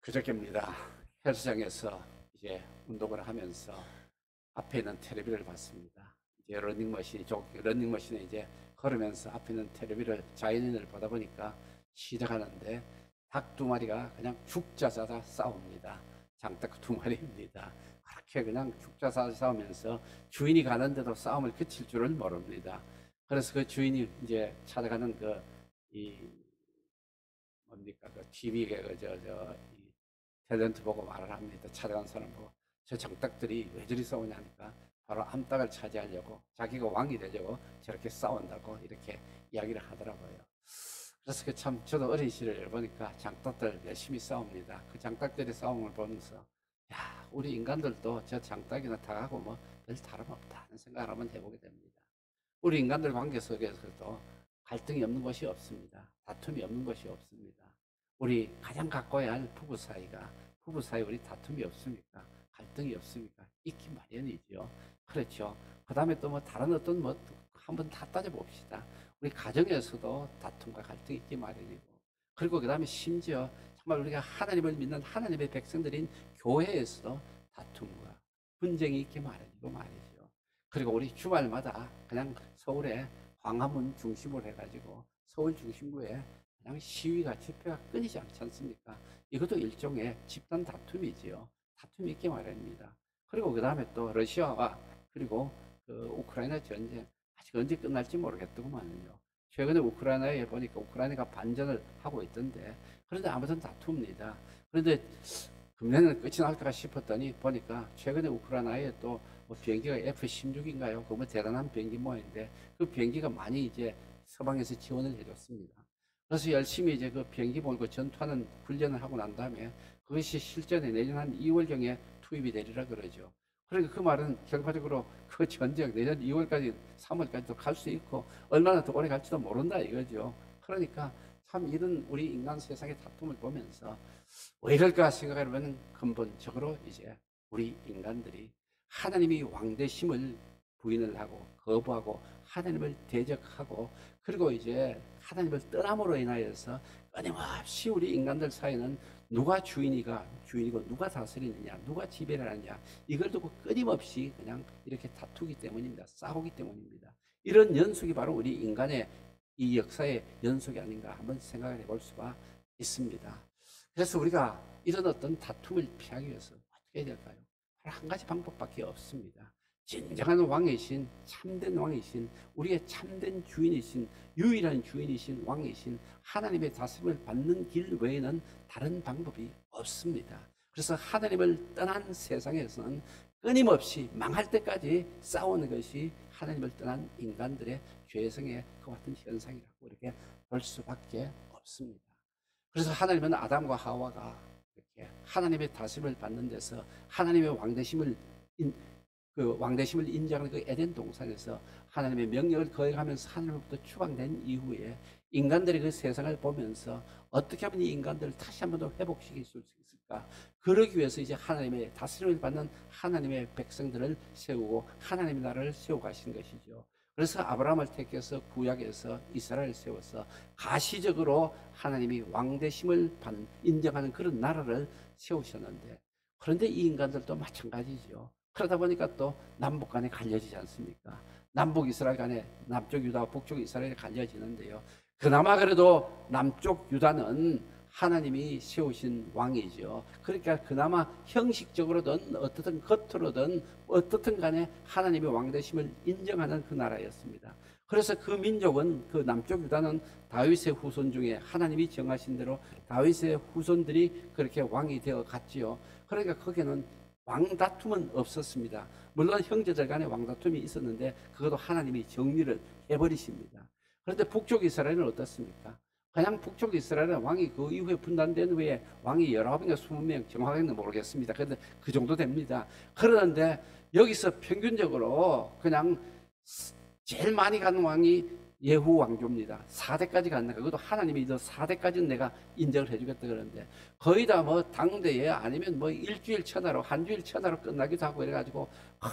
그저께입니다. 헬스장에서 이제 운동을 하면서 앞에 있는 텔레비를 봤습니다. 이제 러닝머신에 이제 걸으면서 앞에 있는 텔레비를 자연인을 보다 보니까 시작하는데 닭 두 마리가 그냥 죽자자자 싸웁니다. 장닭 두 마리입니다. 그렇게 그냥 죽자자자 싸우면서 주인이 가는데도 싸움을 그칠 줄을 모릅니다. 그래서 그 주인이 이제 찾아가는 이 뭡니까 그 TV에 이 탤런트 보고 말을 합니다. 찾아간 사람 보고 저 정딱들이 왜 저리 싸우냐니까 바로 암탉을 차지하려고 자기가 왕이 되려고 저렇게 싸운다고 이렇게 이야기를 하더라고요. 그래서 참 저도 어린 시절을 보니까 장딱들 열심히 싸웁니다. 그 장딱들의 싸움을 보면서 야 우리 인간들도 저 장딱이나 닭하고 뭐 별 다름없다는 생각을 한번 해보게 됩니다. 우리 인간들 관계 속에서도 갈등이 없는 것이 없습니다. 다툼이 없는 것이 없습니다. 우리 가장 가까워야 할 부부 사이 우리 다툼이 없습니까? 갈등이 없습니까? 있기 마련이죠. 그렇죠. 그 다음에 또 뭐 다른 어떤 뭐 한번 다 따져봅시다. 우리 가정에서도 다툼과 갈등이 있기 마련이고, 그리고 그 다음에 심지어 정말 우리가 하나님을 믿는 하나님의 백성들인 교회에서도 다툼과 분쟁이 있기 마련이고 말이죠. 그리고 우리 주말마다 그냥 서울에 광화문 중심으로 해가지고 서울 중심부에 그냥 시위가 집회가 끊이지 않지 않습니까? 이것도 일종의 집단 다툼이지요. 다툼이 있기 마련입니다. 그리고 그 다음에 또 러시아와 그리고 그 우크라이나 전쟁 아직 언제 끝날지 모르겠더구만요. 최근에 우크라이나에 보니까 우크라이나가 반전을 하고 있던데, 그런데 아무튼 다툽니다. 그런데 금년에는 끝이 날까 싶었더니 보니까 최근에 우크라이나에 또 뭐 비행기가 F-16인가요? 그 뭐 대단한 비행기 모양인데 그 비행기가 많이 이제 서방에서 지원을 해줬습니다. 그래서 열심히 이제 그 비행기 몰고 전투하는 훈련을 하고 난 다음에 그것이 실전에 내년 한 2월경에 투입이 되리라 그러죠. 그러니까 그 말은 결과적으로 그 전쟁 내년 2월까지 3월까지도 갈 수 있고 얼마나 더 오래 갈지도 모른다 이거죠. 그러니까 참 이런 우리 인간 세상의 다툼을 보면서 왜 이럴까 생각해보면 근본적으로 이제 우리 인간들이 하나님이 왕되심을 부인을 하고 거부하고 하나님을 대적하고 그리고 이제 하나님을 떠남으로 인하여서 끊임없이 우리 인간들 사이는 누가 주인이고 누가 다스리느냐 누가 지배를 하느냐 이걸 두고 끊임없이 그냥 이렇게 다투기 때문입니다. 싸우기 때문입니다. 이런 연속이 바로 우리 인간의 이 역사의 연속이 아닌가 한번 생각을 해볼 수가 있습니다. 그래서 우리가 이런 어떤 다툼을 피하기 위해서 어떻게 해야 될까요? 한 가지 방법밖에 없습니다. 진정한 왕이신 참된 왕이신 우리의 참된 주인이신 유일한 주인이신 왕이신 하나님의 다스림을 받는 길 외에는 다른 방법이 없습니다. 그래서 하나님을 떠난 세상에서는 끊임없이 망할 때까지 싸우는 것이 하나님을 떠난 인간들의 죄성의 그 같은 현상이라고 이렇게 볼 수밖에 없습니다. 그래서 하나님은 아담과 하와가 이렇게 하나님의 다스림을 받는 데서 하나님의 왕대심을 인정하는 그 에덴 동산에서 하나님의 명령을 거행하면서 하나님으로부터 추방된 이후에 인간들이 그 세상을 보면서 어떻게 하면 이 인간들을 다시 한 번 더 회복시킬 수 있을까? 그러기 위해서 이제 하나님의 다스림을 받는 하나님의 백성들을 세우고 하나님의 나라를 세워 가신 것이죠. 그래서 아브라함을 택해서 구약에서 이스라엘을 세워서 가시적으로 하나님이 왕대심을 인정하는 그런 나라를 세우셨는데, 그런데 이 인간들도 마찬가지죠. 그러다 보니까 또 남북 간에 갈려지지 않습니까? 남북 이스라엘 간에 남쪽 유다와 북쪽 이스라엘이 갈려지는데요. 그나마 그래도 남쪽 유다는 하나님이 세우신 왕이죠. 그러니까 그나마 형식적으로든 어떻든 겉으로든 어떻든 간에 하나님의 왕되심을 인정하는 그 나라였습니다. 그래서 그 민족은 그 남쪽 유다는 다윗의 후손 중에 하나님이 정하신 대로 다윗의 후손들이 그렇게 왕이 되어 갔지요. 그러니까 거기는 왕다툼은 없었습니다. 물론 형제들 간에 왕다툼이 있었는데 그것도 하나님이 정리를 해버리십니다. 그런데 북쪽 이스라엘은 어떻습니까? 그냥 북쪽 이스라엘은 왕이 그 이후에 분단된 후에 왕이 19명인가 20명 정확하게는 모르겠습니다. 그런데 그 정도 됩니다. 그러는데 여기서 평균적으로 그냥 제일 많이 가는 왕이 예후 왕조입니다. 4대까지 갔는가? 그것도 하나님이 저 4대까지는 내가 인정을 해주겠다 그러는데 거의 다 뭐 당대에 아니면 뭐 일주일 천하로 한 주일 천하로 끝나기도 하고 이래가지고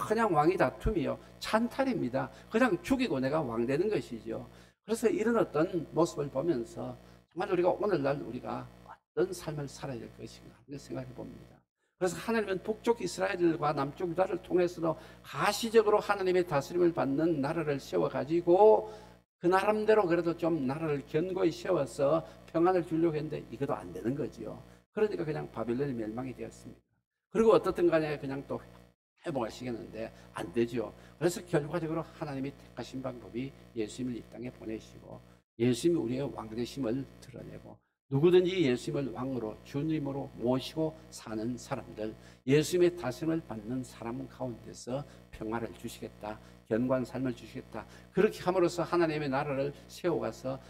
그냥 왕이 다툼이요. 찬탈입니다. 그냥 죽이고 내가 왕 되는 것이죠. 그래서 이런 어떤 모습을 보면서 정말 우리가 오늘날 우리가 어떤 삶을 살아야 될 것인가 하는 생각해 봅니다. 그래서 하나님은 북쪽 이스라엘과 남쪽 유다를 통해서도 가시적으로 하나님의 다스림을 받는 나라를 세워가지고 그 나름대로 그래도 좀 나라를 견고히 세워서 평안을 주려고 했는데 이것도 안 되는 거지요. 그러니까 그냥 바빌론이 멸망이 되었습니다. 그리고 어떻든 간에 그냥 또 회복하시겠는데 안 되죠. 그래서 결과적으로 하나님이 택하신 방법이 예수님을 이 땅에 보내시고 예수님이 우리의 왕되심을 드러내고 누구든지 예수님을 왕으로 주님으로 모시고 사는 사람들, 예수님의 다스림을 받는 사람 가운데서 평화를 주시겠다, 견고한 삶을 주시겠다. 그렇게 함으로써 하나님의 나라를 세워가서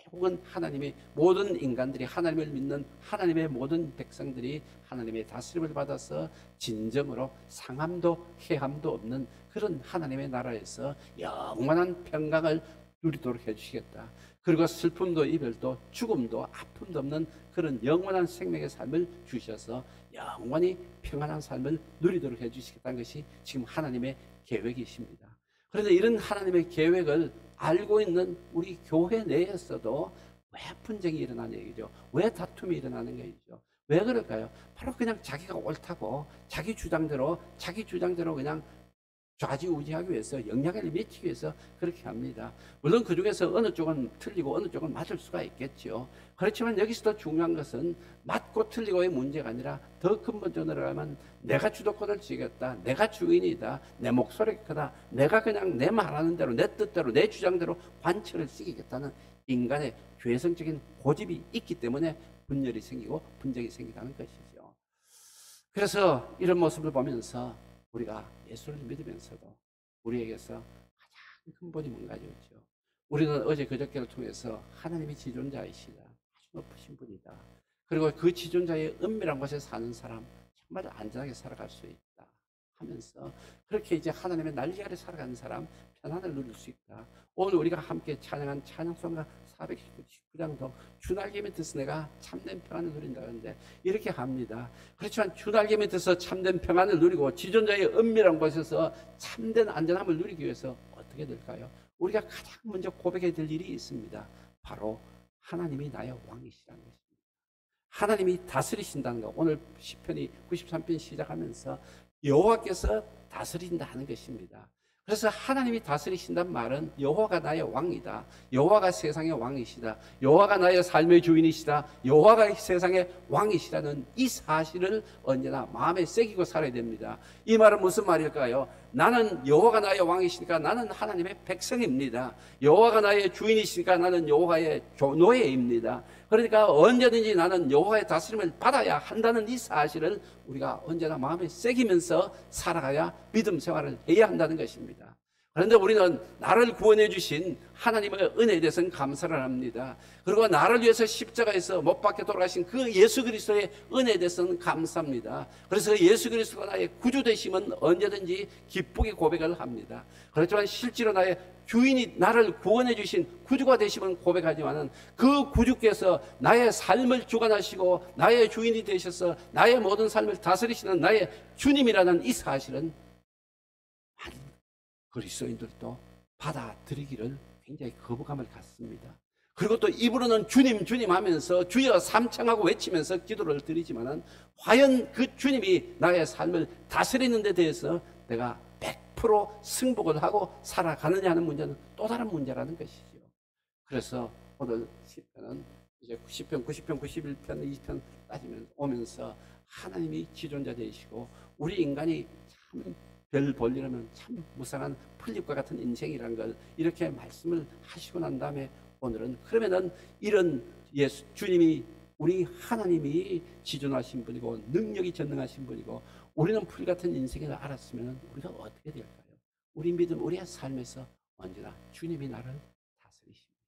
결국은 하나님의 모든 인간들이, 하나님을 믿는 하나님의 모든 백성들이 하나님의 다스림을 받아서 진정으로 상함도 해함도 없는 그런 하나님의 나라에서 영원한 평강을 누리도록 해주시겠다. 그리고 슬픔도 이별도 죽음도 아픔도 없는 그런 영원한 생명의 삶을 주셔서 영원히 평안한 삶을 누리도록 해주시겠다는 것이 지금 하나님의 계획이십니다. 그런데 이런 하나님의 계획을 알고 있는 우리 교회 내에서도 왜 분쟁이 일어나는 얘기죠? 왜 다툼이 일어나는 얘기죠? 왜 그럴까요? 바로 그냥 자기가 옳다고 자기 주장대로 그냥 좌지우지하기 위해서, 영향을 미치기 위해서 그렇게 합니다. 물론 그 중에서 어느 쪽은 틀리고 어느 쪽은 맞을 수가 있겠죠. 그렇지만 여기서도 중요한 것은 맞고 틀리고의 문제가 아니라 더 근본적으로 들어가면 내가 주도권을 쥐겠다, 내가 주인이다, 내 목소리가 크다, 내가 그냥 내 말하는 대로, 내 뜻대로, 내 주장대로 관철을 쓰겠다는 인간의 죄성적인 고집이 있기 때문에 분열이 생기고 분쟁이 생기다는 것이죠. 그래서 이런 모습을 보면서 우리가 예수를 믿으면서도 우리에게서 가장 근본이 뭔가였죠. 우리는 어제 그저께를 통해서 하나님이 지존자이시다, 아주 높으신 분이다. 그리고 그 지존자의 은밀한 곳에 사는 사람 정말 안전하게 살아갈 수 있다 하면서 그렇게 이제 하나님의 날개 아래 살아가는 사람 편안을 누릴 수 있다. 오늘 우리가 함께 찬양한 찬양송가 419장도 주날개 밑에서 내가 참된 평안을 누린다는데 이렇게 합니다. 그렇지만 주날개 밑에서 참된 평안을 누리고 지존자의 은밀한 곳에서 참된 안전함을 누리기 위해서 어떻게 될까요? 우리가 가장 먼저 고백해야 될 일이 있습니다. 바로 하나님이 나의 왕이시라는 것입니다. 하나님이 다스리신다는 것. 오늘 시편이 93편 시작하면서 여호와께서 다스린다는 것입니다. 그래서 하나님이 다스리신다는 말은 여호와가 나의 왕이다, 여호와가 세상의 왕이시다, 여호와가 나의 삶의 주인이시다, 여호와가 세상의 왕이시라는 이 사실을 언제나 마음에 새기고 살아야 됩니다. 이 말은 무슨 말일까요? 나는 여호와가 나의 왕이시니까 나는 하나님의 백성입니다. 여호와가 나의 주인이시니까 나는 여호와의 노예입니다. 그러니까 언제든지 나는 여호와의 다스림을 받아야 한다는 이 사실을 우리가 언제나 마음에 새기면서 살아가야 믿음 생활을 해야 한다는 것입니다. 그런데 우리는 나를 구원해 주신 하나님의 은혜에 대해서는 감사를 합니다. 그리고 나를 위해서 십자가에서 못 박혀 돌아가신 그 예수 그리스도의 은혜에 대해서는 감사합니다. 그래서 예수 그리스도가 나의 구주 되심은 언제든지 기쁘게 고백을 합니다. 그렇지만 실제로 나의 주인이 나를 구원해 주신 구주가 되심은 고백하지만은 그 구주께서 나의 삶을 주관하시고 나의 주인이 되셔서 나의 모든 삶을 다스리시는 나의 주님이라는 이 사실은 그리스도인들도 받아들이기를 굉장히 거부감을 갖습니다. 그리고 또 입으로는 주님 주님 하면서 주여 삼창하고 외치면서 기도를 드리지만은 과연 그 주님이 나의 삶을 다스리는 데 대해서 내가 100% 승복을 하고 살아가느냐 하는 문제는 또 다른 문제라는 것이죠. 그래서 오늘 시편은 이제 90편, 91편, 2편 따지면 오면서 하나님이 지존자 되시고 우리 인간이 참 별 볼일하면 참 무상한 풀잎과 같은 인생이라는 걸 이렇게 말씀을 하시고 난 다음에 오늘은 그러면은 이런 예수 주님이 우리 하나님이 지존하신 분이고 능력이 전능하신 분이고 우리는 풀 같은 인생을 알았으면 우리가 어떻게 될까요? 우리 믿음, 우리의 삶에서 언제나 주님이 나를 다스리십니다.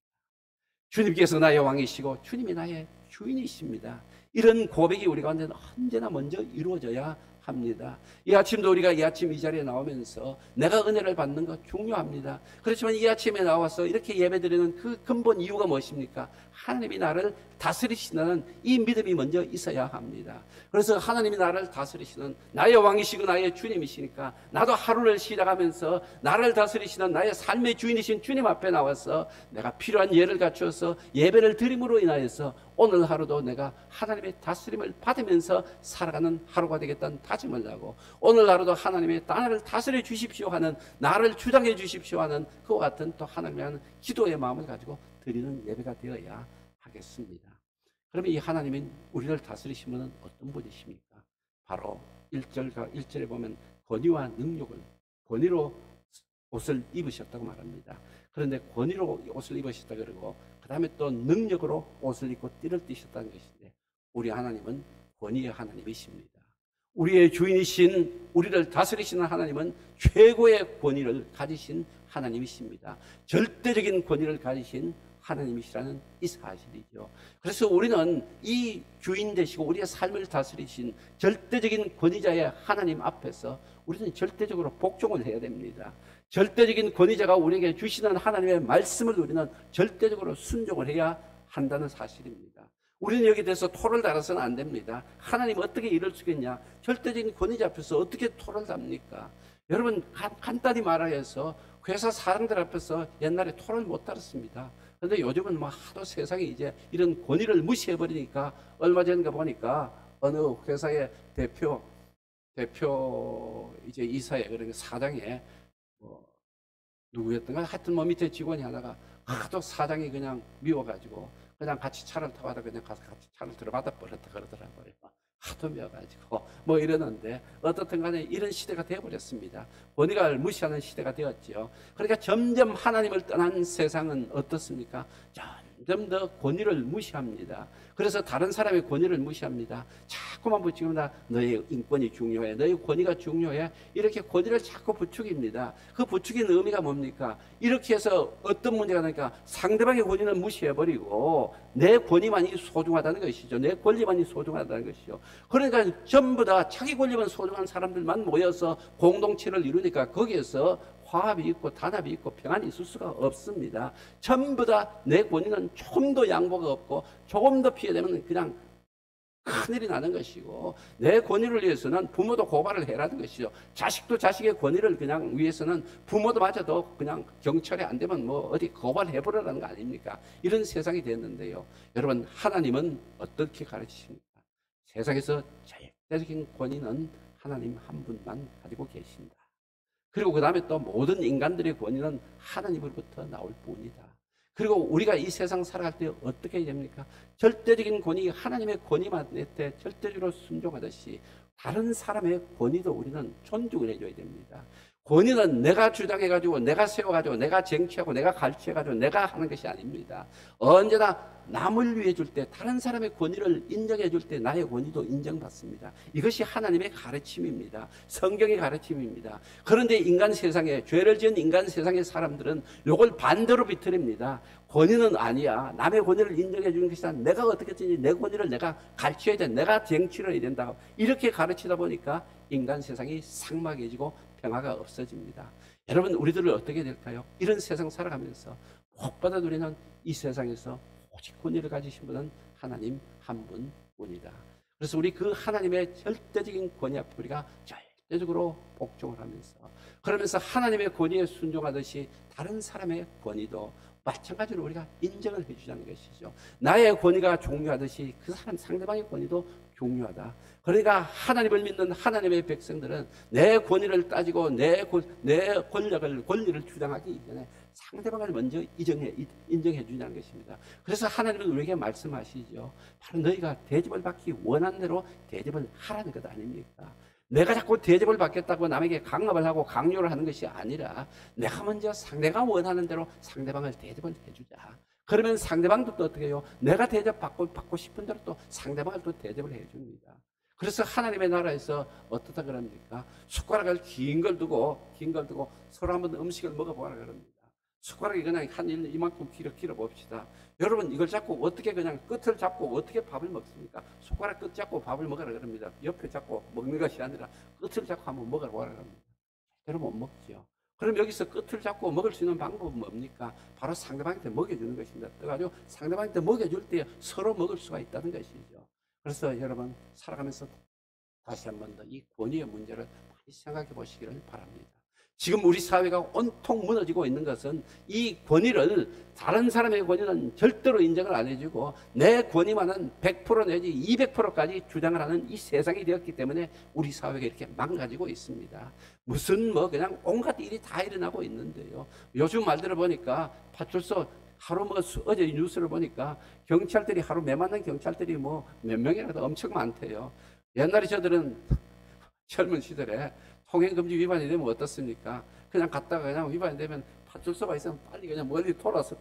주님께서 나의 왕이시고 주님이 나의 주인이십니다. 이런 고백이 우리 가운데 언제나 먼저 이루어져야 합니다. 이 아침도 우리가 이 아침 이 자리에 나오면서 내가 은혜를 받는 것 중요합니다. 그렇지만 이 아침에 나와서 이렇게 예배드리는 그 근본 이유가 무엇입니까? 하나님이 나를 다스리시는 이 믿음이 먼저 있어야 합니다. 그래서 하나님이 나를 다스리시는 나의 왕이시고 나의 주님이시니까 나도 하루를 시작하면서 나를 다스리시는 나의 삶의 주인이신 주님 앞에 나와서 내가 필요한 예를 갖추어서 예배를 드림으로 인하여서 오늘 하루도 내가 하나님의 다스림을 받으면서 살아가는 하루가 되겠다는 다짐을 하고, 오늘 하루도 하나님의 나를 다스려 주십시오 하는, 나를 주장해 주십시오 하는 그와 같은 또 하나님의 하는 기도의 마음을 가지고 드리는 예배가 되어야 하겠습니다. 그러면 이 하나님은 우리를 다스리신 분은 어떤 분이십니까? 바로 1절에 보면 권위와 능력을, 권위로 옷을 입으셨다고 말합니다. 그런데 권위로 옷을 입으셨다 그러고, 그 다음에 또 능력으로 옷을 입고 띠를 띠셨다는 것인데, 우리 하나님은 권위의 하나님이십니다. 우리의 주인이신, 우리를 다스리시는 하나님은 최고의 권위를 가지신 하나님이십니다. 절대적인 권위를 가지신 하나님이시라는 이 사실이죠. 그래서 우리는 이 주인 되시고 우리의 삶을 다스리신 절대적인 권위자의 하나님 앞에서 우리는 절대적으로 복종을 해야 됩니다. 절대적인 권위자가 우리에게 주시는 하나님의 말씀을 우리는 절대적으로 순종을 해야 한다는 사실입니다. 우리는 여기에 대해서 토를 달아서는 안 됩니다. 하나님 어떻게 이럴 수 있겠냐? 절대적인 권위자 앞에서 어떻게 토를 답니까? 여러분, 간단히 말하여서 회사 사람들 앞에서 옛날에 토를 못 달았습니다. 그런데 요즘은 뭐 하도 세상에 이제 이런 권위를 무시해버리니까, 얼마 전인가 보니까 어느 회사의 대표 이제 이사에, 그러니까 사장에 누구였던가, 하여튼 뭐 밑에 직원이 하나가 하도 사장이 그냥 미워가지고 그냥 같이 차를 타고 그냥 가서 같이 차를 들어받아 버렸다 그러더라고요. 하도 미워가지고 뭐 이러는데, 어떻든 간에 이런 시대가 되어버렸습니다. 권위를 무시하는 시대가 되었죠. 그러니까 점점 하나님을 떠난 세상은 어떻습니까? 점점 더 권위를 무시합니다. 그래서 다른 사람의 권위를 무시합니다. 자꾸만 부추깁니다. 너의 인권이 중요해, 너의 권위가 중요해, 이렇게 권위를 자꾸 부추깁니다. 그 부추기는 의미가 뭡니까? 이렇게 해서 어떤 문제가 나니까 상대방의 권위는 무시해버리고 내 권위만이 소중하다는 것이죠. 내 권리만이 소중하다는 것이죠. 그러니까 전부 다 자기 권리만 소중한 사람들만 모여서 공동체를 이루니까 거기에서 화합이 있고 단합이 있고 평안이 있을 수가 없습니다. 전부 다 내 권위는 조금도 양보가 없고 조금 더 피해되면 그냥 큰일이 나는 것이고, 내 권위를 위해서는 부모도 고발을 해라는 것이죠. 자식도 자식의 권위를 그냥 위해서는 부모도 마저도 그냥 경찰에 안 되면 뭐 어디 고발해버리라는 거 아닙니까? 이런 세상이 됐는데요. 여러분, 하나님은 어떻게 가르치십니까? 세상에서 절대적인 권위는 하나님 한 분만 가지고 계신다. 그리고 그 다음에 또 모든 인간들의 권위는 하나님으로부터 나올 뿐이다. 그리고 우리가 이 세상 살아갈 때 어떻게 해야 됩니까? 절대적인 권위, 하나님의 권위만 때 절대적으로 순종하듯이 다른 사람의 권위도 우리는 존중을 해줘야 됩니다. 권위는 내가 주장해가지고, 내가 세워가지고, 내가 쟁취하고, 내가 갈취해가지고, 내가 하는 것이 아닙니다. 언제나 남을 위해 줄 때, 다른 사람의 권위를 인정해 줄 때 나의 권위도 인정받습니다. 이것이 하나님의 가르침입니다. 성경의 가르침입니다. 그런데 인간 세상에, 죄를 지은 인간 세상의 사람들은 이걸 반대로 비틀입니다. 권위는 아니야. 남의 권위를 인정해 주는 것이 아니라 내가 어떻게 했든지 내 권위를 내가 가르쳐야 돼. 내가 쟁취를 해야 된다. 이렇게 가르치다 보니까 인간 세상이 삭막해지고 평화가 없어집니다. 여러분, 우리들은 어떻게 될까요? 이런 세상 살아가면서 복받아 누리는 이 세상에서 오직 권위를 가지신 분은 하나님 한 분뿐이다. 그래서 우리 그 하나님의 절대적인 권위 앞에 우리가 절대적으로 복종을 하면서, 그러면서 하나님의 권위에 순종하듯이 다른 사람의 권위도 마찬가지로 우리가 인정을 해주자는 것이죠. 나의 권위가 중요하듯이 그 사람 상대방의 권위도 중요하다. 그러니까 하나님을 믿는 하나님의 백성들은 내 권위를 따지고 내 권리를 주장하기 이전에 상대방을 먼저 인정해 주냐는 것입니다. 그래서 하나님은 우리에게 말씀하시죠. 바로 너희가 대접을 받기 원하는 대로 대접을 하라는 것 아닙니까? 내가 자꾸 대접을 받겠다고 남에게 강압을 하고 강요를 하는 것이 아니라 내가 먼저 내가 원하는 대로 상대방을 대접을 해주자. 그러면 상대방도 또 어떻게 해요? 내가 대접받고 싶은 대로 또 상대방을 또 대접을 해줍니다. 그래서 하나님의 나라에서 어떻다 그럽니까? 숟가락을 긴 걸 두고 서로 한번 음식을 먹어보라 그럽니다. 숟가락이 그냥 한 이만큼 길어 봅시다. 여러분, 이걸 잡고 어떻게 그냥 끝을 잡고 어떻게 밥을 먹습니까? 숟가락 끝 잡고 밥을 먹으라 그럽니다. 옆에 잡고 먹는 것이 아니라 끝을 잡고 한번 먹어보라 그럽니다. 절대로 못 먹죠. 그럼 여기서 끝을 잡고 먹을 수 있는 방법은 뭡니까? 바로 상대방한테 먹여주는 것입니다. 떠가지고 상대방한테 먹여줄 때 서로 먹을 수가 있다는 것이죠. 그래서 여러분, 살아가면서 다시 한 번 더 이 권위의 문제를 많이 생각해 보시기를 바랍니다. 지금 우리 사회가 온통 무너지고 있는 것은 이 권위를, 다른 사람의 권위는 절대로 인정을 안 해주고 내 권위만은 100% 내지 200%까지 주장을 하는 이 세상이 되었기 때문에 우리 사회가 이렇게 망가지고 있습니다. 무슨 뭐 그냥 온갖 일이 다 일어나고 있는데요. 요즘 말들을 보니까 파출소 하루 뭐 어제 뉴스를 보니까 경찰들이 하루 매 만난 경찰들이 뭐 몇 명이라도 엄청 많대요. 옛날에 저들은 젊은 시절에 통행금지 위반이 되면 어떻습니까? 그냥 갔다가 그냥 위반이 되면 파출소가 있으면 빨리 그냥 멀리 돌아서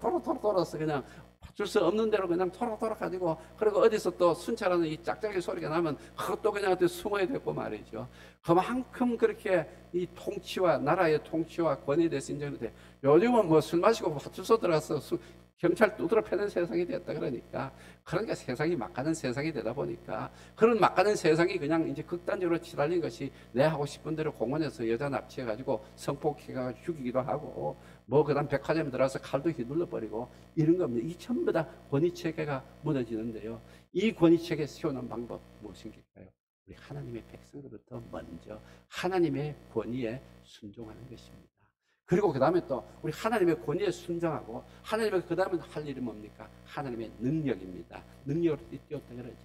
그냥 파출소 없는 대로 그냥 돌아 가지고, 그리고 어디서 또 순찰하는 이 짝짝이 소리가 나면 그것도 그냥 어디 숨어야 되고 말이죠. 그만큼 그렇게 이 통치와 나라의 통치와 권위에 대해서 인정이 돼. 요즘은 뭐 술 마시고 파출소 들어가서 경찰 두드러 패는 세상이 됐다 그러니까 세상이 막가는 세상이 되다 보니까 그런 막가는 세상이 그냥 이제 극단적으로 치달린 것이, 내 하고 싶은 대로 공원에서 여자 납치해가지고 성폭행해가지고 죽이기도 하고 뭐 그다음 백화점 들어가서 칼도 휘둘러 버리고 이런 겁니다. 이 전부 다 권위 체계가 무너지는데요. 이 권위 체계 세우는 방법 무엇인가요? 우리 하나님의 백성들부터 먼저 하나님의 권위에 순종하는 것입니다. 그리고 그 다음에 또 우리 하나님의 권위에 순종하고, 하나님의 그 다음에 할 일이 뭡니까? 하나님의 능력입니다. 능력으로 뛰었다 그러죠.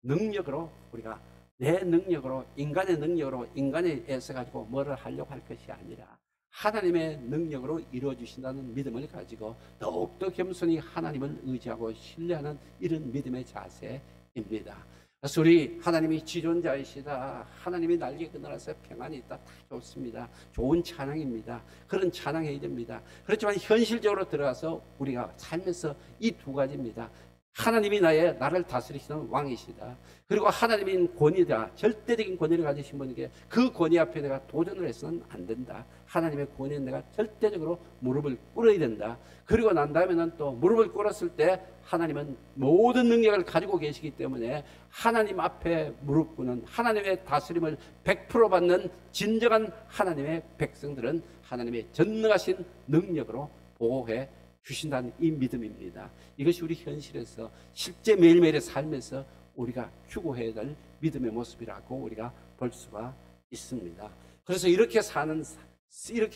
능력으로 우리가 내 능력으로, 인간의 능력으로, 인간에 애써 가지고 뭐를 하려고 할 것이 아니라 하나님의 능력으로 이루어주신다는 믿음을 가지고 더욱더 겸손히 하나님을 의지하고 신뢰하는 이런 믿음의 자세입니다. 그래서 우리 하나님이 지존자이시다, 하나님이 날개 그늘에서 평안이 있다, 다 좋습니다. 좋은 찬양입니다. 그런 찬양해야 됩니다. 그렇지만 현실적으로 들어가서 우리가 삶에서 이 두 가지입니다. 하나님이 나를 다스리시는 왕이시다. 그리고 하나님인 권위다. 절대적인 권위를 가지신 분에게 그 권위 앞에 내가 도전을 해서는 안 된다. 하나님의 권위에 내가 절대적으로 무릎을 꿇어야 된다. 그리고 난 다음에는 또 무릎을 꿇었을 때 하나님은 모든 능력을 가지고 계시기 때문에 하나님 앞에 무릎 꿇는, 하나님의 다스림을 100% 받는 진정한 하나님의 백성들은 하나님의 전능하신 능력으로 보호해 주신다는 이 믿음입니다. 이것이 우리 현실에서 실제 매일매일의 삶에서 우리가 추구해야 될 믿음의 모습이라고 우리가 볼 수가 있습니다. 그래서 이렇게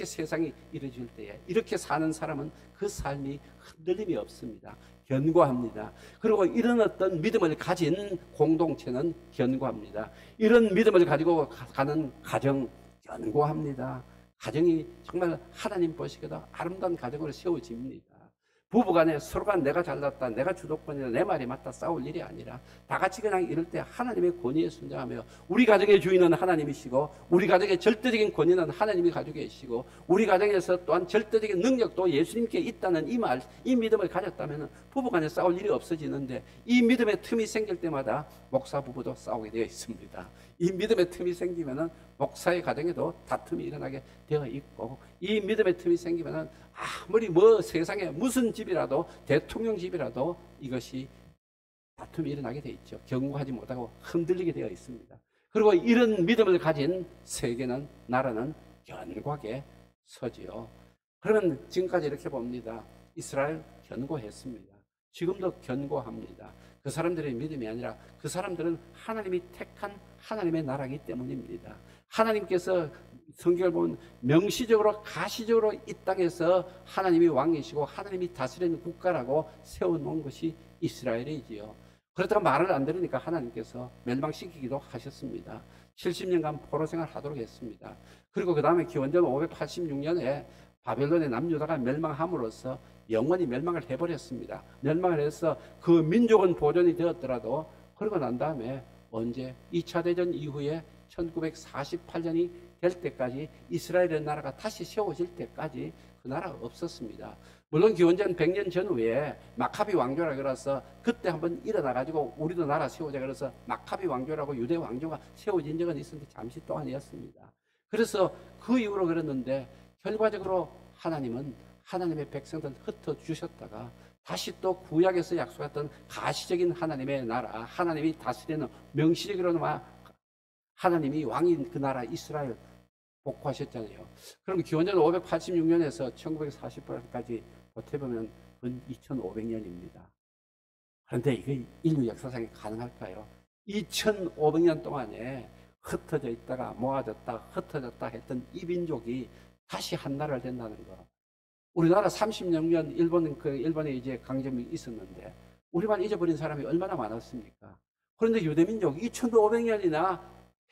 세상이 이루어질 때에 이렇게 사는 사람은 그 삶이 흔들림이 없습니다. 견고합니다. 그리고 이런 어떤 믿음을 가진 공동체는 견고합니다. 이런 믿음을 가지고 가는 가정 견고합니다. 가정이 정말 하나님 보시기에도 아름다운 가정으로 세워집니다. 부부간에 서로가 내가 잘났다, 내가 주도권이다, 내 말이 맞다 싸울 일이 아니라 다 같이 그냥 이럴 때 하나님의 권위에 순종하며, 우리 가정의 주인은 하나님이시고 우리 가정의 절대적인 권위는 하나님이 가지고 계시고 우리 가정에서 또한 절대적인 능력도 예수님께 있다는 이 믿음을 가졌다면 부부간에 싸울 일이 없어지는데, 이 믿음의 틈이 생길 때마다 목사 부부도 싸우게 되어 있습니다. 이 믿음의 틈이 생기면은 목사의 가정에도 다툼이 일어나게 되어 있고, 이 믿음의 틈이 생기면은 아무리 뭐 세상에 무슨 집이라도, 대통령 집이라도 이것이 다툼이 일어나게 되어 있죠. 견고하지 못하고 흔들리게 되어 있습니다. 그리고 이런 믿음을 가진 세계는, 나라는 견고하게 서지요. 그러면 지금까지 이렇게 봅니다. 이스라엘 견고했습니다. 지금도 견고합니다. 그 사람들의 믿음이 아니라 그 사람들은 하나님이 택한 하나님의 나라이기 때문입니다. 하나님께서 성경을 보면 명시적으로 가시적으로 이 땅에서 하나님이 왕이시고 하나님이 다스리는 국가라고 세워놓은 것이 이스라엘이지요. 그렇다고 말을 안 들으니까 하나님께서 멸망시키기도 하셨습니다. 70년간 포로 생활하도록 했습니다. 그리고 그 다음에 기원전 586년에 바벨론의 남유다가 멸망함으로써 영원히 멸망을 해버렸습니다. 멸망을 해서 그 민족은 보존이 되었더라도, 그러고 난 다음에 언제 2차 대전 이후에 1948년이 될 때까지 이스라엘의 나라가 다시 세워질 때까지 그 나라가 없었습니다. 물론 기원전 100년 전후에 마카비 왕조라 그래서 그때 한번 일어나가지고 우리도 나라 세우자 그래서 마카비 왕조라고 유대 왕조가 세워진 적은 있었는데 잠시 동안이었습니다. 그래서 그 이후로 그랬는데 결과적으로 하나님은 하나님의 백성들 흩어주셨다가 다시 또 구약에서 약속했던 가시적인 하나님의 나라, 하나님이 다스리는 명시적으로는 하나님이 왕인 그 나라 이스라엘 복구하셨잖아요. 그럼 기원전 586년에서 1948년까지 버텨보면 그건 2500년입니다. 그런데 이게 인류 역사상에 가능할까요? 2500년 동안에 흩어져 있다가 모아졌다 흩어졌다 했던 이 민족이 다시 한 나라를 된다는 거. 우리나라 36년 일본에 이제 강점이 있었는데 우리만 잊어버린 사람이 얼마나 많았습니까? 그런데 유대민족 2,500년이나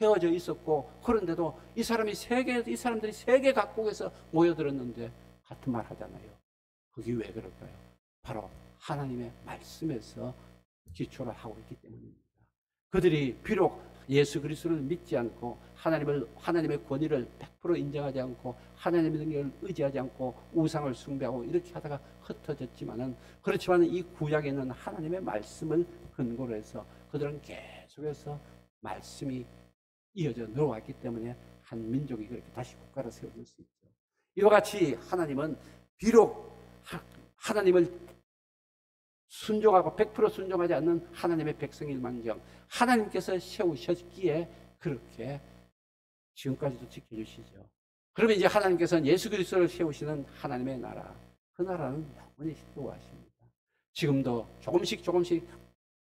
헤어져 있었고 그런데도 이 사람들이 세계 각국에서 모여들었는데 같은 말 하잖아요. 그게 왜 그럴까요? 바로 하나님의 말씀에서 기초를 하고 있기 때문입니다. 그들이 비록 예수 그리스도를 믿지 않고 하나님의 권위를 100% 인정하지 않고 하나님의 능력을 의지하지 않고 우상을 숭배하고 이렇게 하다가 흩어졌지만은 그렇지만 이 구약에는 하나님의 말씀을 근거로 해서 그들은 계속해서 말씀이 이어져 들어왔기 때문에 한 민족이 그렇게 다시 국가를 세워질 수 있죠. 이와 같이 하나님은 비록 하나님을 순종하고 100% 순종하지 않는 하나님의 백성일망정 하나님께서 세우셨기에 그렇게 지금까지도 지켜주시죠. 그러면 이제 하나님께서는 예수 그리스도를 세우시는 하나님의 나라, 그 나라는 영원히 세워하십니다. 지금도 조금씩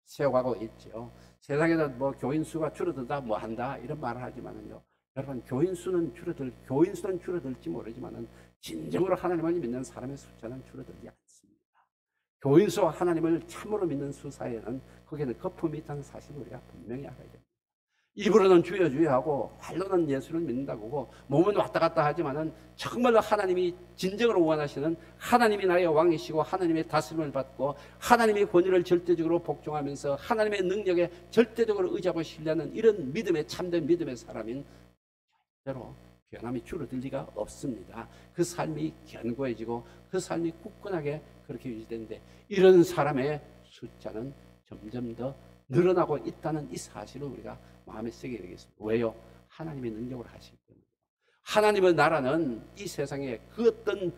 세워가고 있죠. 세상에서 뭐 교인 수가 줄어들다 뭐 한다 이런 말을 하지만은요, 여러분 교인 수는 줄어들지 모르지만은 진정으로 하나님을 믿는 사람의 숫자는 줄어들지 않습니다. 교인 수와 하나님을 참으로 믿는 수 사이에는 거기에는 거품이 있다는 사실을 우리가 분명히 알아야 됩니다. 입으로는 주여 주여 하고 발로는 예수를 믿는다고 하고 몸은 왔다 갔다 하지만은 정말로 하나님이 진정으로 원하시는 하나님이 나의 왕이시고 하나님의 다스림을 받고 하나님의 권위를 절대적으로 복종하면서 하나님의 능력에 절대적으로 의지하고 신뢰하는 이런 믿음의 참된 믿음의 사람인 절대로 변함이 줄어들 리가 없습니다. 그 삶이 견고해지고 그 삶이 굳건하게 그렇게 유지되는데 이런 사람의 숫자는 점점 더 늘어나고 있다는 이 사실을 우리가 마음에 새기게 되겠습니다. 왜요? 하나님의 능력을 하시기 때문에. 하나님의 나라는 이 세상에 그 어떤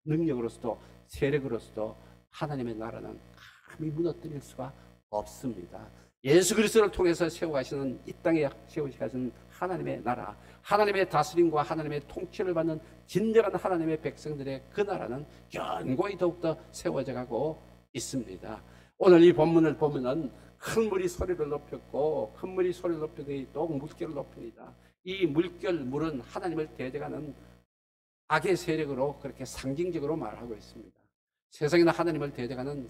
능력으로서도 세력으로서도 하나님의 나라는 감히 무너뜨릴 수가 없습니다. 예수 그리스도를 통해서 세워가시는 이 땅에 세우시는 하나님의 나라, 하나님의 다스림과 하나님의 통치를 받는 진정한 하나님의 백성들의 그 나라는 견고히 더욱더 세워져 가고 있습니다. 오늘 이 본문을 보면은 큰 물이 소리를 높였고 큰 물이 소리를 높이더니 또 물결을 높입니다. 이 물은 하나님을 대적하는 악의 세력으로 그렇게 상징적으로 말하고 있습니다. 세상에는 하나님을 대적하는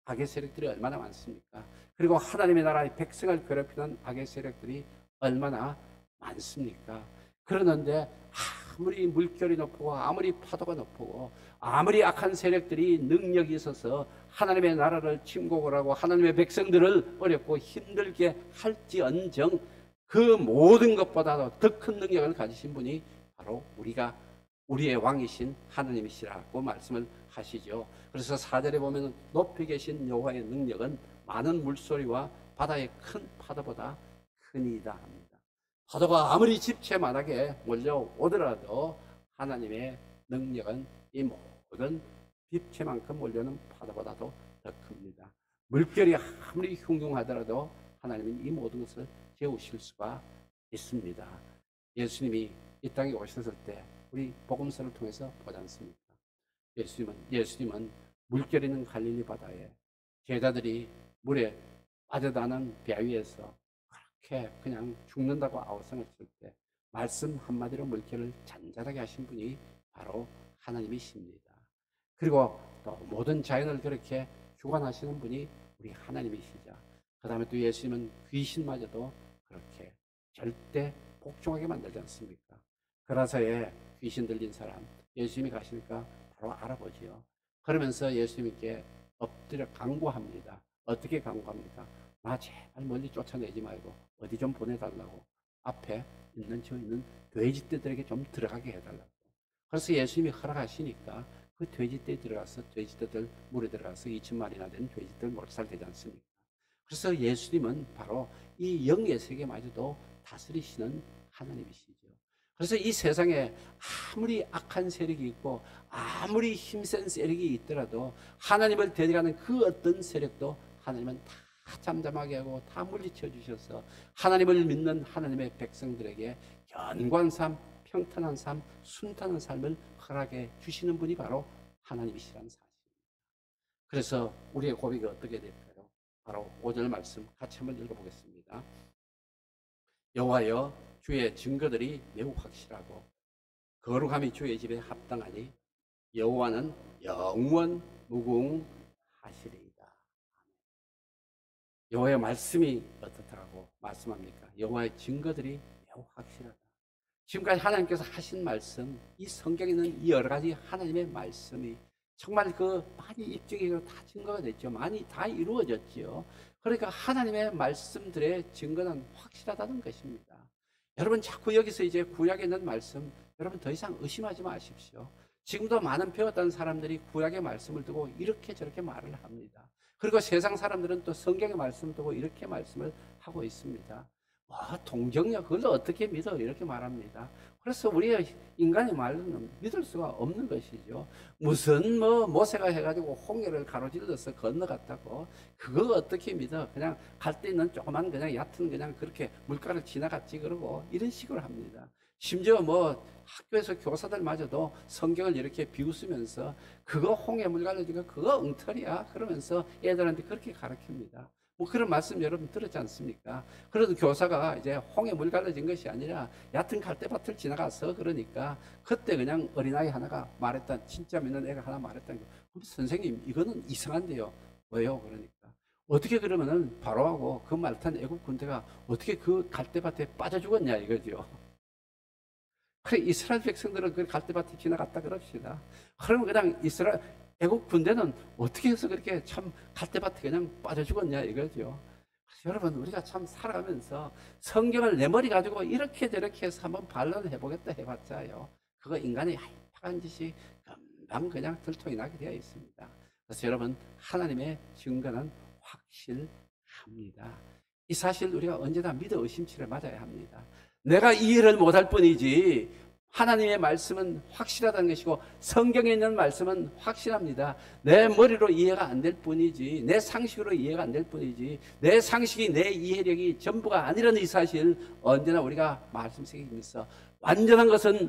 악의 세력들이 얼마나 많습니까? 그리고 하나님의 나라의 백성을 괴롭히는 악의 세력들이 얼마나 많습니까? 그러는데 아무리 물결이 높고 아무리 파도가 높고 아무리 악한 세력들이 능력이 있어서 하나님의 나라를 침공을 하고 하나님의 백성들을 어렵고 힘들게 할지언정 그 모든 것보다도 더 큰 능력을 가지신 분이 바로 우리의 왕이신 하나님이시라고 말씀을 하시죠. 그래서 4절에 보면 높이 계신 여호와의 능력은 많은 물소리와 바다의 큰 파도보다 크니이다 합니다. 파도가 아무리 집채만하게 몰려오더라도 하나님의 능력은 이 모든 집채만큼 몰려오는 파도보다도 더 큽니다. 물결이 아무리 흉흉하더라도 하나님은 이 모든 것을 재우실 수가 있습니다. 예수님이 이 땅에 오셨을 때 우리 복음서를 통해서 보지 않습니까? 예수님은 물결 있는 갈릴리 바다에 제자들이 물에 빠져나는 배 위에서 그렇게 그냥 죽는다고 아우성을 칠 때 말씀 한마디로 물결을 잔잔하게 하신 분이 바로 하나님이십니다. 그리고 또 모든 자연을 그렇게 주관하시는 분이 우리 하나님이시죠. 그 다음에 또 예수님은 귀신마저도 그렇게 절대 복종하게 만들지 않습니까? 그라서에 귀신 들린 사람 예수님이 가시니까 바로 알아보지요. 그러면서 예수님께 엎드려 간구합니다. 어떻게 간구합니까? 나 제발 멀리 쫓아내지 말고 어디 좀 보내달라고. 앞에 저 있는 돼지떼들에게 좀 들어가게 해달라고. 그래서 예수님이 허락하시니까 그 돼지떼에 들어가서 돼지떼들 물에 들어가서 2,000마리나 된 돼지들 몰살되지 않습니까? 그래서 예수님은 바로 이 영의 세계마저도 다스리시는 하나님이시죠. 그래서 이 세상에 아무리 악한 세력이 있고 아무리 힘센 세력이 있더라도 하나님을 대적하는 그 어떤 세력도 하나님은 다 잠잠하게 하고 다 물리쳐 주셔서 하나님을 믿는 하나님의 백성들에게 견고한 삶, 평탄한 삶, 순탄한 삶을 허락해 주시는 분이 바로 하나님이시라는 사실입니다. 그래서 우리의 고백이 어떻게 될까요? 바로 5절 말씀 같이 한번 읽어보겠습니다. 여호와여 주의 증거들이 매우 확실하고 거룩함이 주의 집에 합당하니 여호와는 영원 무궁하시리이다. 여호와의 말씀이 어떻다고 말씀합니까? 여호와의 증거들이 매우 확실하다. 지금까지 하나님께서 하신 말씀, 이 성경에 있는 이 여러 가지 하나님의 말씀이 정말 많이 입증이고 다 증거가 됐죠. 많이 다 이루어졌지요. 그러니까 하나님의 말씀들의 증거는 확실하다는 것입니다. 여러분 자꾸 여기서 이제 구약에 있는 말씀, 여러분 더 이상 의심하지 마십시오. 지금도 많은 배웠던 사람들이 구약의 말씀을 두고 이렇게 저렇게 말을 합니다. 그리고 세상 사람들은 또 성경의 말씀을 두고 이렇게 말씀을 하고 있습니다. 동정녀 그걸 어떻게 믿어? 이렇게 말합니다. 그래서 우리가 인간의 말은 믿을 수가 없는 것이죠. 무슨 모세가 해가지고 홍해를 가로질러서 건너갔다고 그거 어떻게 믿어? 그냥 갈 데 있는 조그만 그냥 얕은 그냥 그렇게 물가를 지나갔지 그러고 이런 식으로 합니다. 심지어 학교에서 교사들마저도 성경을 이렇게 비웃으면서 그거 홍해물 갈라지고 그거 엉터리야 그러면서 애들한테 그렇게 가르칩니다. 그런 말씀 여러분 들었지 않습니까? 그래도 교사가 이제 홍해 물 갈라진 것이 아니라 얕은 갈대밭을 지나가서 그러니까 그때 그냥 어린아이 하나가 말했다. 진짜 믿는 애가 하나 말했다는 거. 그럼 선생님 이거는 이상한데요. 왜요? 그러니까 어떻게 그러면은 바로하고 그 말탄 애국 군대가 어떻게 그 갈대밭에 빠져 죽었냐 이거죠. 그래 이스라엘 백성들은 그 갈대밭에 지나갔다 그럽시다. 그러면 그냥 이스라엘 애국 군대는 어떻게 해서 그렇게 참 갈대밭에 그냥 빠져 죽었냐 이거죠. 여러분 우리가 참 살아가면서 성경을 내 머리 가지고 이렇게 저렇게 해서 한번 반론해 보겠다 해봤자요. 그거 인간의 얄팍한 짓이 금방 그냥 들통이 나게 되어 있습니다. 그래서 여러분 하나님의 증거는 확실합니다. 이 사실 우리가 언제나 믿어 의심치를 맞아야 합니다. 내가 이해를 못할 뿐이지 하나님의 말씀은 확실하다는 것이고 성경에 있는 말씀은 확실합니다. 내 머리로 이해가 안 될 뿐이지 내 상식으로 이해가 안 될 뿐이지 내 상식이 내 이해력이 전부가 아니라는 이 사실 언제나 우리가 말씀 속에서 완전한 것은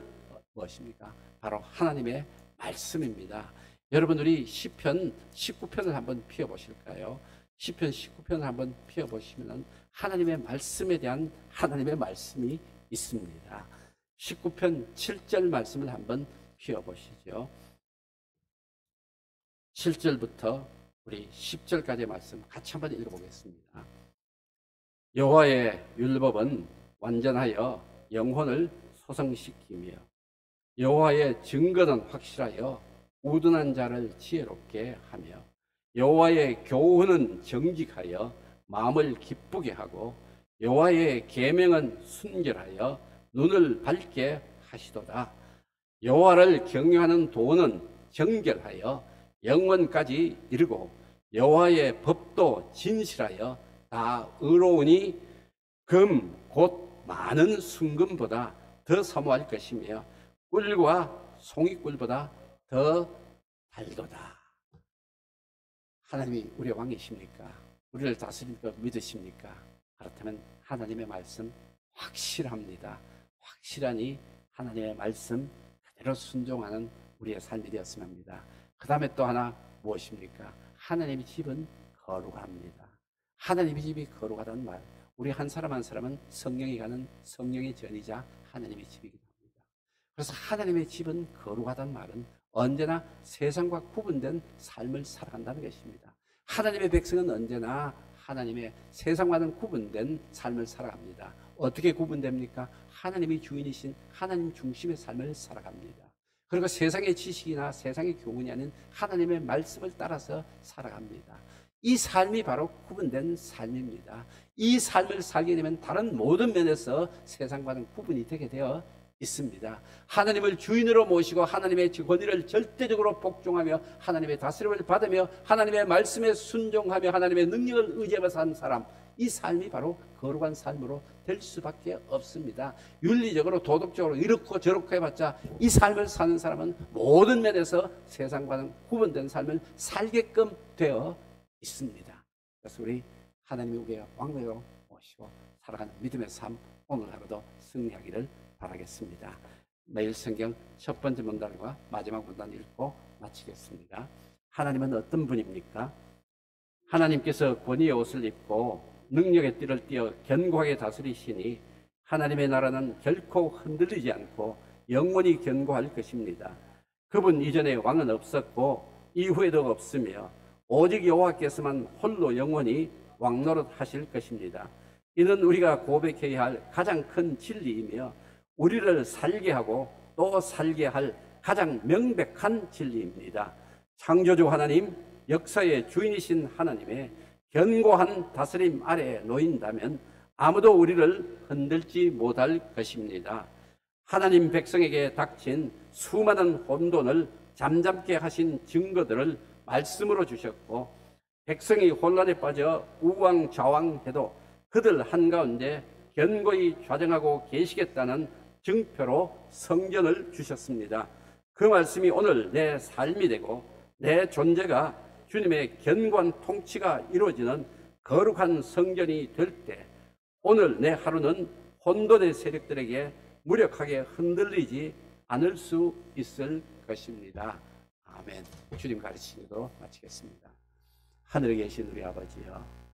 무엇입니까? 바로 하나님의 말씀입니다. 여러분 우리 시편 19편을 한번 펴보실까요? 시편 19편을 한번 펴보시면 하나님의 말씀에 대한 하나님의 말씀이 있습니다. 19편 7절 말씀을 한번 펴보시죠. 7절부터 우리 10절까지의 말씀 같이 한번 읽어보겠습니다. 여호와의 율법은 완전하여 영혼을 소성시키며 여호와의 증거는 확실하여 우둔한 자를 지혜롭게 하며 여호와의 교훈은 정직하여 마음을 기쁘게 하고 여호와의 계명은 순결하여 눈을 밝게 하시도다. 여호와를 경외하는 도는 정결하여 영원까지 이르고 여호와의 법도 진실하여 다 의로우니 금 곧 많은 순금보다 더 사모할 것이며 꿀과 송이꿀보다 더 달도다. 하나님이 우리의 왕이십니까? 우리를 다스릴 것 믿으십니까? 그렇다면 하나님의 말씀 확실합니다. 확실하니 하나님의 말씀 그대로 순종하는 우리의 삶이 되었으면 합니다. 그 다음에 또 하나 무엇입니까? 하나님의 집은 거룩합니다. 하나님의 집이 거룩하다는 말, 우리 한 사람 한 사람은 성령이 가는 성령의 전이자 하나님의 집이기도 합니다. 그래서 하나님의 집은 거룩하다는 말은 언제나 세상과 구분된 삶을 살아간다는 것입니다. 하나님의 백성은 언제나 하나님의 세상과는 구분된 삶을 살아갑니다. 어떻게 구분됩니까? 하나님이 주인이신 하나님 중심의 삶을 살아갑니다. 그리고 세상의 지식이나 세상의 교훈이 아닌 하나님의 말씀을 따라서 살아갑니다. 이 삶이 바로 구분된 삶입니다. 이 삶을 살게 되면 다른 모든 면에서 세상과는 구분이 되게 되어 있습니다. 하나님을 주인으로 모시고 하나님의 권위를 절대적으로 복종하며 하나님의 다스림을 받으며 하나님의 말씀에 순종하며 하나님의 능력을 의지하며 사는 사람, 이 삶이 바로 거룩한 삶으로 될 수밖에 없습니다. 윤리적으로 도덕적으로 이렇고 저렇고 해봤자 이 삶을 사는 사람은 모든 면에서 세상과는 구분된 삶을 살게끔 되어 있습니다. 그래서 우리 하나님의 우리의 왕으로 모시고 살아가는 믿음의 삶, 오늘 하루도 승리하기를 바라겠습니다. 매일 성경 첫 번째 문단과 마지막 문단 읽고 마치겠습니다. 하나님은 어떤 분입니까? 하나님께서 권위의 옷을 입고 능력의 띠를 띠어 견고하게 다스리시니 하나님의 나라는 결코 흔들리지 않고 영원히 견고할 것입니다. 그분 이전에 왕은 없었고 이후에도 없으며 오직 여호와께서만 홀로 영원히 왕노릇 하실 것입니다. 이는 우리가 고백해야 할 가장 큰 진리이며 우리를 살게 하고 또 살게 할 가장 명백한 진리입니다. 창조주 하나님, 역사의 주인이신 하나님의 견고한 다스림 아래에 놓인다면 아무도 우리를 흔들지 못할 것입니다. 하나님 백성에게 닥친 수많은 혼돈을 잠잠케 하신 증거들을 말씀으로 주셨고, 백성이 혼란에 빠져 우왕좌왕해도 그들 한가운데 견고히 좌정하고 계시겠다는 증표로 성전을 주셨습니다. 그 말씀이 오늘 내 삶이 되고 내 존재가 주님의 견고한 통치가 이루어지는 거룩한 성전이 될 때 오늘 내 하루는 혼돈의 세력들에게 무력하게 흔들리지 않을 수 있을 것입니다. 아멘. 주님 가르치는 대로 마치겠습니다. 하늘에 계신 우리 아버지여,